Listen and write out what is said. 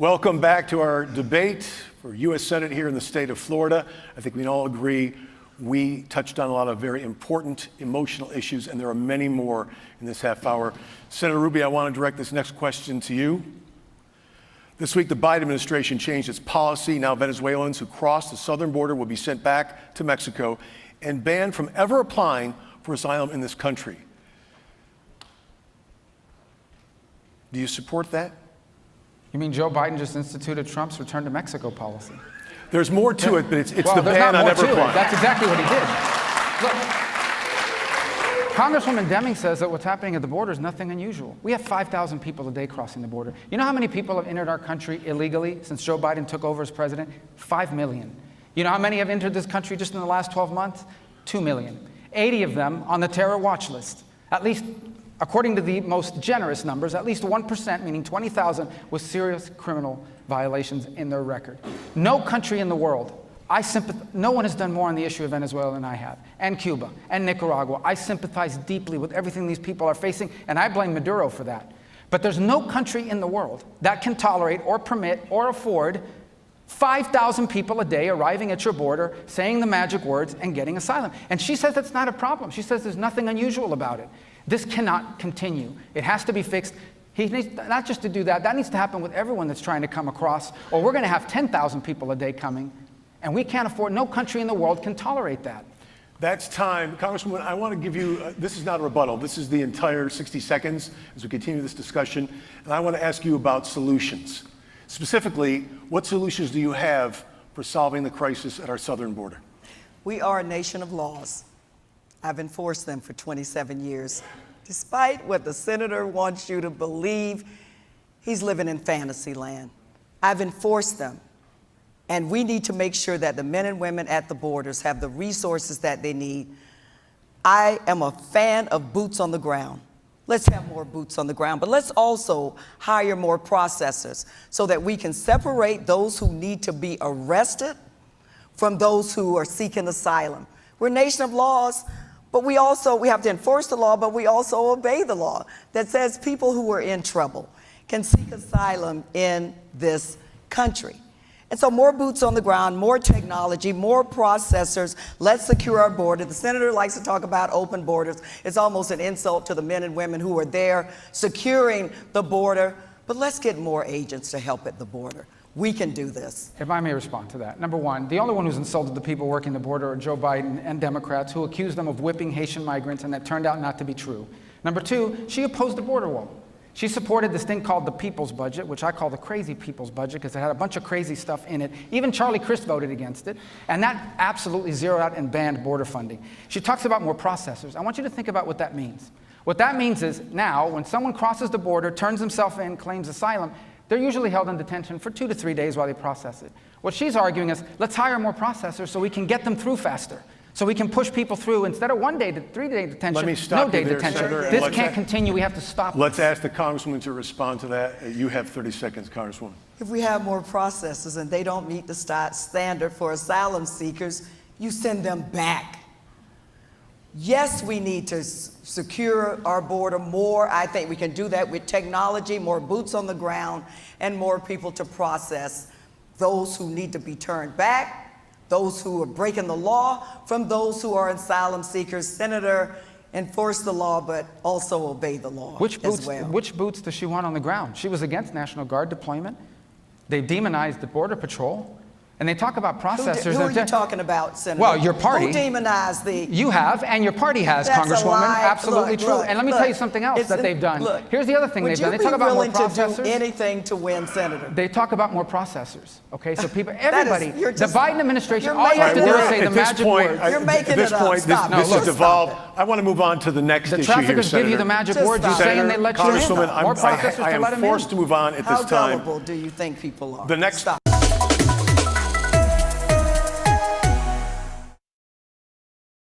Welcome back to our debate for U.S. Senate here in the state of Florida. I think we can all agree we touched on a lot of very important emotional issues, and there are many more in this half hour. Senator Rubio, I want to direct this next question to you. This week, the Biden administration changed its policy. Now Venezuelans who cross the southern border will be sent back to Mexico and banned from ever applying for asylum in this country. Do you support that? You mean Joe Biden just instituted Trump's return to Mexico policy? There's more to it, but it's well, the ban on ever applying. That's exactly what he did. Look, Congresswoman Deming says that what's happening at the border is nothing unusual. We have 5,000 people a day crossing the border. You know how many people have entered our country illegally since Joe Biden took over as president? 5 million. You know how many have entered this country just in the last 12 months? 2 million. 80 of them on the terror watch list. At least, according to the most generous numbers, at least 1%, meaning 20,000, with serious criminal violations in their record. No country in the world, no one has done more on the issue of Venezuela than I have, and Cuba, and Nicaragua. I sympathize deeply with everything these people are facing, and I blame Maduro for that. But there's no country in the world that can tolerate or permit or afford 5,000 people a day arriving at your border, saying the magic words, and getting asylum. And she says that's not a problem. She says there's nothing unusual about it. This cannot continue. It has to be fixed. He needs not just to do that, that needs to happen with everyone that's trying to come across, or we're going to have 10,000 people a day coming, and we can't afford, no country in the world can tolerate that. That's time. Congresswoman, I want to give you, this is not a rebuttal, this is the entire 60 seconds as we continue this discussion, and I want to ask you about solutions. Specifically, what solutions do you have for solving the crisis at our southern border? We are a nation of laws. I've enforced them for 27 years. Despite what the senator wants you to believe, he's living in fantasy land. I've enforced them. And we need to make sure that the men and women at the borders have the resources that they need. I am a fan of boots on the ground. Let's have more boots on the ground, but let's also hire more processors so that we can separate those who need to be arrested from those who are seeking asylum. We're a nation of laws, but we have to enforce the law, but we also obey the law that says people who are in trouble can seek asylum in this country. And so more boots on the ground, more technology, more processors. Let's secure our border. The senator likes to talk about open borders. It's almost an insult to the men and women who are there securing the border. But let's get more agents to help at the border. We can do this. If I may respond to that. Number one, the only one who's insulted the people working the border are Joe Biden and Democrats who accused them of whipping Haitian migrants, and that turned out not to be true. Number two, she opposed the border wall. She supported this thing called the People's Budget, which I call the crazy People's Budget because it had a bunch of crazy stuff in it. Even Charlie Crist voted against it, and that absolutely zeroed out and banned border funding. She talks about more processors. I want you to think about what that means. What that means is now, when someone crosses the border, turns himself in, claims asylum, they're usually held in detention for 2 to 3 days while they process it. What she's arguing is, let's hire more processors so we can get them through faster. So we can push people through instead of 1 day to 3 day detention, Let me stop no day you there, detention. Senator, This can't continue. We have to stop. Let's ask the Congresswoman to respond to that. You have 30 seconds, Congresswoman. If we have more processors and they don't meet the standard for asylum seekers, you send them back. Yes, we need to secure our border more. I think we can do that with technology, more boots on the ground, and more people to process those who need to be turned back, those who are breaking the law, from those who are asylum seekers. Senator, enforce the law, but also obey the law as well. Which boots does she want on the ground? She was against National Guard deployment. They demonized the Border Patrol. And they talk about processors. Who are you talking about, Senator? Well, your party. Who demonized the... You have, and your party has, That's Congresswoman. a lie. Absolutely true. And let me tell you something else that they've done. Here's the other thing they've done. They talk about more processors. Would you be willing to do anything to win, Senator? They talk about more processors. Okay, so people, everybody, the Biden administration, all you have to making do it is up. say the magic words. You're making it up. Stop. This has devolved. I want to move on to the next issue here, Senator. The traffickers give you the magic words. You say and they let you in. Congresswoman, More processors to let them in. I'm forced to move on at this time. How gullible do you think people are? The next.